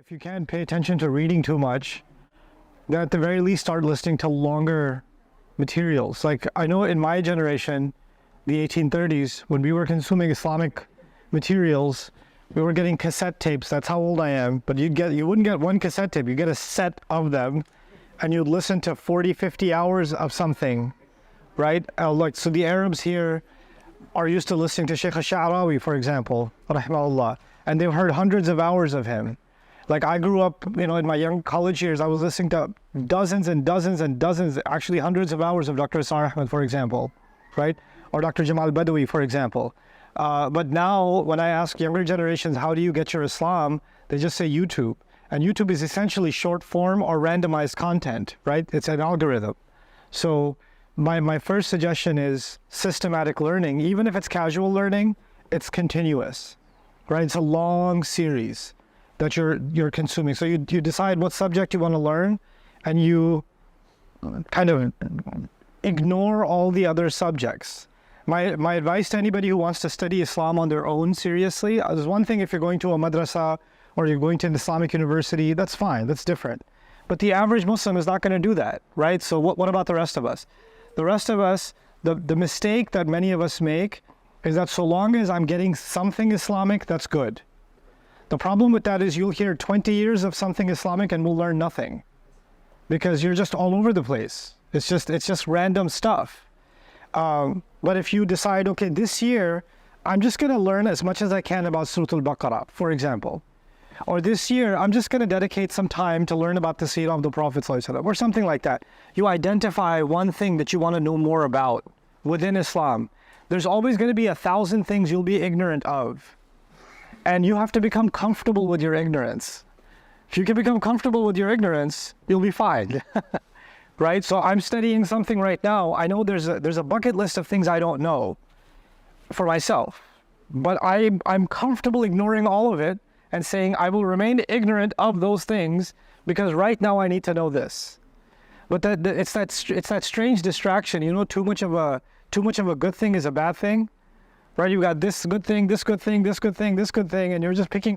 if you can't pay attention to reading too much, then at the very least start listening to longer materials. Like I know in my generation, the 1830s, when we were consuming Islamic materials, we were getting cassette tapes. That's how old I am. But you wouldn't get one cassette tape. You get a set of them, and you'd listen to 40, 50 hours of something, right? So the Arabs here are used to listening to Sheikh al-Sha'rawi, for example, rahimahullah, and they've heard hundreds of hours of him. Like I grew up, in my young college years, I was listening to dozens and dozens and dozens, actually hundreds of hours of Dr. Asar Ahmed, for example, right? Or Dr. Jamal Badawi, for example. But now, when I ask younger generations, how do you get your Islam? They just say YouTube. And YouTube is essentially short form or randomized content, right? It's an algorithm. So my first suggestion is systematic learning. Even if it's casual learning, it's continuous, right? It's a long series that you're consuming. So you decide what subject you want to learn, and you kind of ignore all the other subjects. My advice to anybody who wants to study Islam on their own seriously, there's one thing if you're going to a madrasa or you're going to an Islamic university, that's fine, that's different. But the average Muslim is not going to do that, right? So what about the rest of us? The rest of us, the mistake that many of us make is that so long as I'm getting something Islamic, that's good. The problem with that is you'll hear 20 years of something Islamic and we'll learn nothing, because you're just all over the place. It's just random stuff. But if you decide, okay, this year, I'm just going to learn as much as I can about Surah Al-Baqarah, for example. Or this year, I'm just going to dedicate some time to learn about the seerah of the Prophet ﷺ, or something like that. You identify one thing that you want to know more about within Islam. There's always going to be 1,000 things you'll be ignorant of. And you have to become comfortable with your ignorance. If you can become comfortable with your ignorance, you'll be fine. Right? So I'm studying something right now. I know there's a bucket list of things I don't know for myself, but I'm comfortable ignoring all of it and saying I will remain ignorant of those things because right now I need to know this. But it's that strange distraction. Too much of a good thing is a bad thing, right? You got this good thing, this good thing, this good thing, this good thing, and you're just picking